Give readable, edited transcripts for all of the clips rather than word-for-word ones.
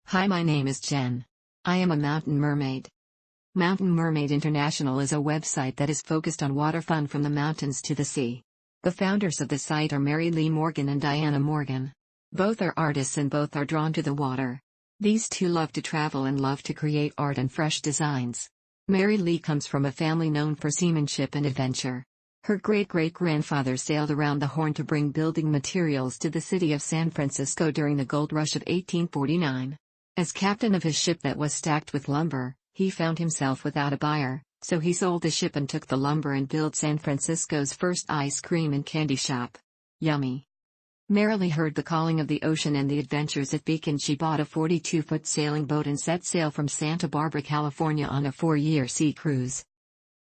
Hi, my name is Jen. I am a mountain mermaid. Mountain Mermaid International is a website that is focused on water fun from the mountains to the sea. The founders of the site are Mary Lee Morgan and Diana Morgan. Both are artists and both are drawn to the water. These two love to travel and love to create art and fresh designs. Mary Lee comes from a family known for seamanship and adventure. Her great-great-grandfather sailed around the Horn to bring building materials to the city of San Francisco during the gold rush of 1849. As captain of his ship that was stacked with lumber, he found himself without a buyer, so he sold the ship and took the lumber and built San Francisco's first ice cream and candy shop. Yummy. Mary Lee heard the calling of the ocean and the adventures it beaconed. She bought a 42-foot sailing boat and set sail from Santa Barbara, California on a 4-year sea cruise.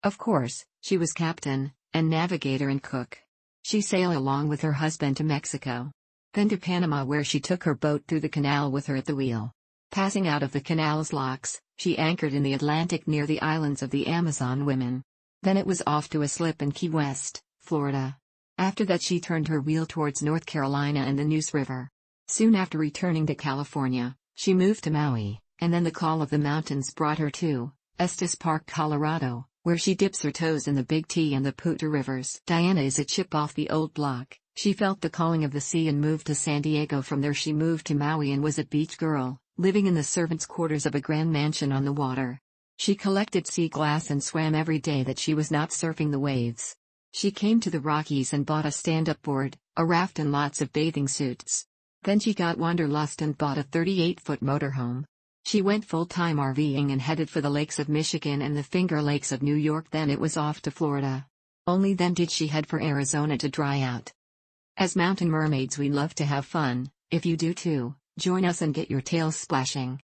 Of course, she was captain, and navigator and cook. She sailed along with her husband to Mexico. Then to Panama, where she took her boat through the canal with her at the wheel. Passing out of the canal's locks, she anchored in the Atlantic near the islands of the Amazon women. Then it was off to a slip in Key West, Florida. After that she turned her wheel towards North Carolina and the Neuse River. Soon after returning to California, she moved to Maui, and then the call of the mountains brought her to Estes Park, Colorado, where she dips her toes in the Big T and the Pooter rivers. Diana is a chip off the old block. She felt the calling of the sea and moved to San Diego. From there she moved to Maui and was a beach girl, living in the servants' quarters of a grand mansion on the water. She collected sea glass and swam every day that she was not surfing the waves. She came to the Rockies and bought a stand-up board, a raft and lots of bathing suits. Then she got wanderlust and bought a 38-foot motorhome. She went full-time RVing and headed for the lakes of Michigan and the Finger Lakes of New York. Then it was off to Florida. Only then did she head for Arizona to dry out. As mountain mermaids, we love to have fun. If you do too, join us and get your tails splashing.